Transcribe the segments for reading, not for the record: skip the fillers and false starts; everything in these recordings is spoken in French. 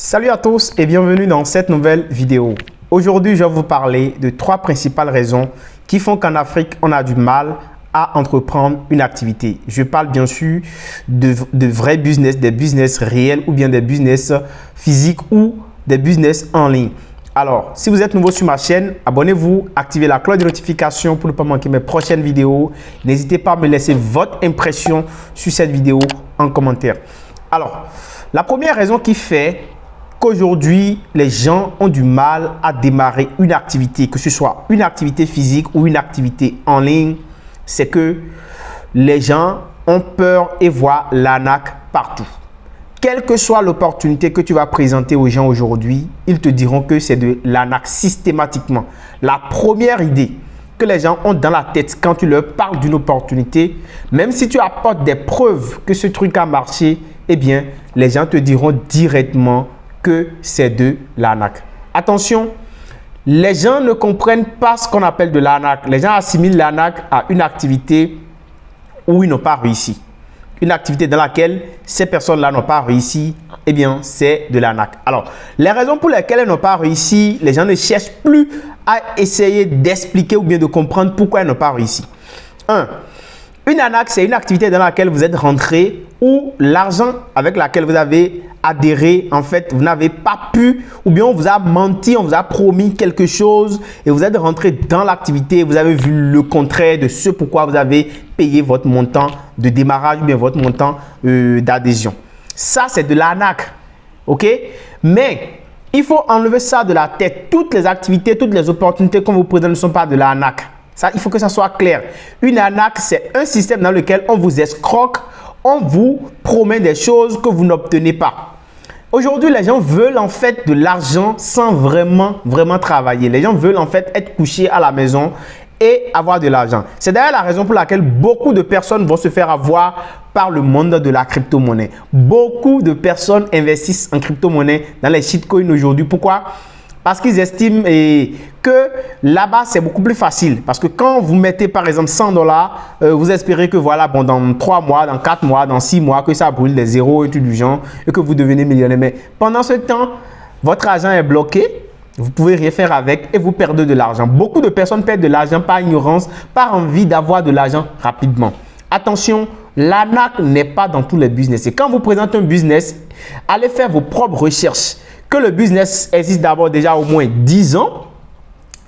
Salut à tous et bienvenue dans cette nouvelle vidéo. Aujourd'hui, je vais vous parler de 3 principales raisons qui font qu'en Afrique, on a du mal à entreprendre une activité. Je parle bien sûr de vrais business, des business réels ou bien des business physiques ou des business en ligne. Alors, si vous êtes nouveau sur ma chaîne, abonnez-vous, activez la cloche de notification pour ne pas manquer mes prochaines vidéos. N'hésitez pas à me laisser votre impression sur cette vidéo en commentaire. Alors, la première raison qui fait qu'aujourd'hui, les gens ont du mal à démarrer une activité, que ce soit une activité physique ou une activité en ligne, c'est que les gens ont peur et voient l'arnaque partout. Quelle que soit l'opportunité que tu vas présenter aux gens aujourd'hui, ils te diront que c'est de l'arnaque systématiquement. La première idée que les gens ont dans la tête quand tu leur parles d'une opportunité, même si tu apportes des preuves que ce truc a marché, eh bien, les gens te diront directement que c'est de l'arnaque. Attention, les gens ne comprennent pas ce qu'on appelle de l'arnaque. Les gens assimilent l'arnaque à une activité où ils n'ont pas réussi. Une activité dans laquelle ces personnes-là n'ont pas réussi, eh bien, c'est de l'arnaque. Alors, les raisons pour lesquelles elles n'ont pas réussi, les gens ne cherchent plus à essayer d'expliquer ou bien de comprendre pourquoi elles n'ont pas réussi. Une arnaque, c'est une activité dans laquelle vous êtes rentré où l'argent avec lequel vous avez adhéré, en fait, vous n'avez pas pu, ou bien on vous a menti, on vous a promis quelque chose et vous êtes rentré dans l'activité, vous avez vu le contraire de ce pourquoi vous avez payé votre montant de démarrage ou bien votre montant d'adhésion. Ça, c'est de l'arnaque, ok? Mais il faut enlever ça de la tête. Toutes les activités, toutes les opportunités qu'on vous présente ne sont pas de l'arnaque. Ça, il faut que ça soit clair. Une arnaque, c'est un système dans lequel on vous escroque, on vous promet des choses que vous n'obtenez pas. Aujourd'hui, les gens veulent en fait de l'argent sans vraiment travailler. Les gens veulent en fait être couchés à la maison et avoir de l'argent. C'est d'ailleurs la raison pour laquelle beaucoup de personnes vont se faire avoir par le monde de la crypto-monnaie. Beaucoup de personnes investissent en crypto-monnaie dans les shitcoins aujourd'hui. Pourquoi? Parce qu'ils estiment que là-bas, c'est beaucoup plus facile. Parce que quand vous mettez par exemple 100 $, vous espérez que voilà, bon, dans 3 mois, dans 4 mois, dans 6 mois, que ça brûle des zéros et tout du genre et que vous devenez millionnaire. Mais pendant ce temps, votre argent est bloqué. Vous ne pouvez rien faire avec et vous perdez de l'argent. Beaucoup de personnes perdent de l'argent par ignorance, par envie d'avoir de l'argent rapidement. Attention, l'arnaque n'est pas dans tous les business. Et quand vous présentez un business, allez faire vos propres recherches. Que le business existe d'abord déjà au moins 10 ans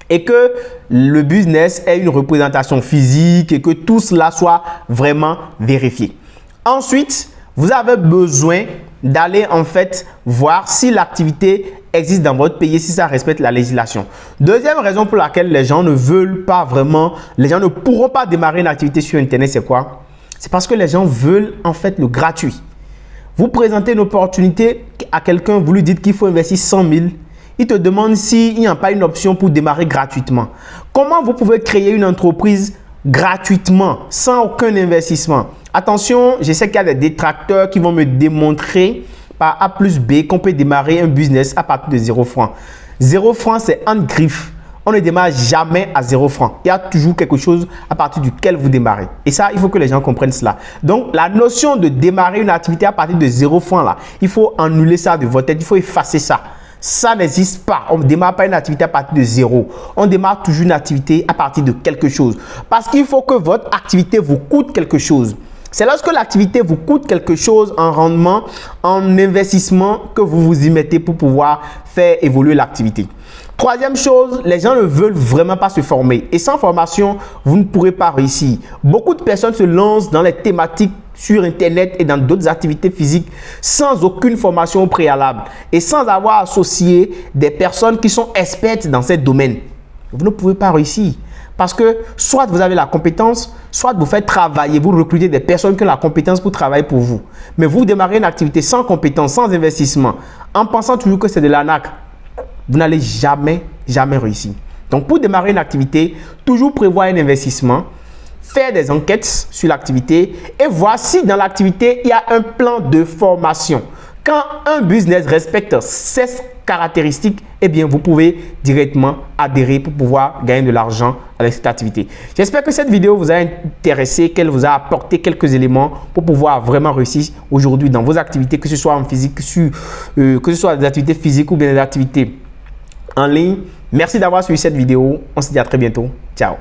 et que le business ait une représentation physique et que tout cela soit vraiment vérifié. Ensuite, vous avez besoin d'aller en fait voir si l'activité existe dans votre pays, si ça respecte la législation. Deuxième raison pour laquelle les gens ne veulent pas vraiment, les gens ne pourront pas démarrer une activité sur Internet, c'est quoi? C'est parce que les gens veulent en fait le gratuit. Vous présentez une opportunité à quelqu'un, vous lui dites qu'il faut investir 100 000. Il te demande s'il n'y a pas une option pour démarrer gratuitement. Comment vous pouvez créer une entreprise gratuitement, sans aucun investissement? Attention, je sais qu'il y a des détracteurs qui vont me démontrer par A plus B qu'on peut démarrer un business à partir de 0 francs. 0 francs, c'est en griffe. On ne démarre jamais à 0 francs. Il y a toujours quelque chose à partir duquel vous démarrez. Et ça, il faut que les gens comprennent cela. Donc, la notion de démarrer une activité à partir de 0 francs, là, il faut annuler ça de votre tête. Il faut effacer ça. Ça n'existe pas. On ne démarre pas une activité à partir de 0. On démarre toujours une activité à partir de quelque chose. Parce qu'il faut que votre activité vous coûte quelque chose. C'est lorsque l'activité vous coûte quelque chose en rendement, en investissement, que vous vous y mettez pour pouvoir faire évoluer l'activité. Troisième chose, les gens ne veulent vraiment pas se former. Et sans formation, vous ne pourrez pas réussir. Beaucoup de personnes se lancent dans les thématiques sur Internet et dans d'autres activités physiques sans aucune formation au préalable et sans avoir associé des personnes qui sont expertes dans ce domaine. Vous ne pouvez pas réussir. Parce que soit vous avez la compétence, soit vous faites travailler, vous recrutez des personnes qui ont la compétence pour travailler pour vous. Mais vous démarrez une activité sans compétence, sans investissement, en pensant toujours que c'est de l'arnaque, vous n'allez jamais réussir. Donc, pour démarrer une activité, toujours prévoir un investissement, faire des enquêtes sur l'activité et voir si dans l'activité, il y a un plan de formation. Quand un business respecte ces caractéristiques, eh bien, vous pouvez directement adhérer pour pouvoir gagner de l'argent avec cette activité. J'espère que cette vidéo vous a intéressé, qu'elle vous a apporté quelques éléments pour pouvoir vraiment réussir aujourd'hui dans vos activités, que ce soit en physique, que ce soit des activités physiques ou bien des activités en ligne. Merci d'avoir suivi cette vidéo. On se dit à très bientôt. Ciao.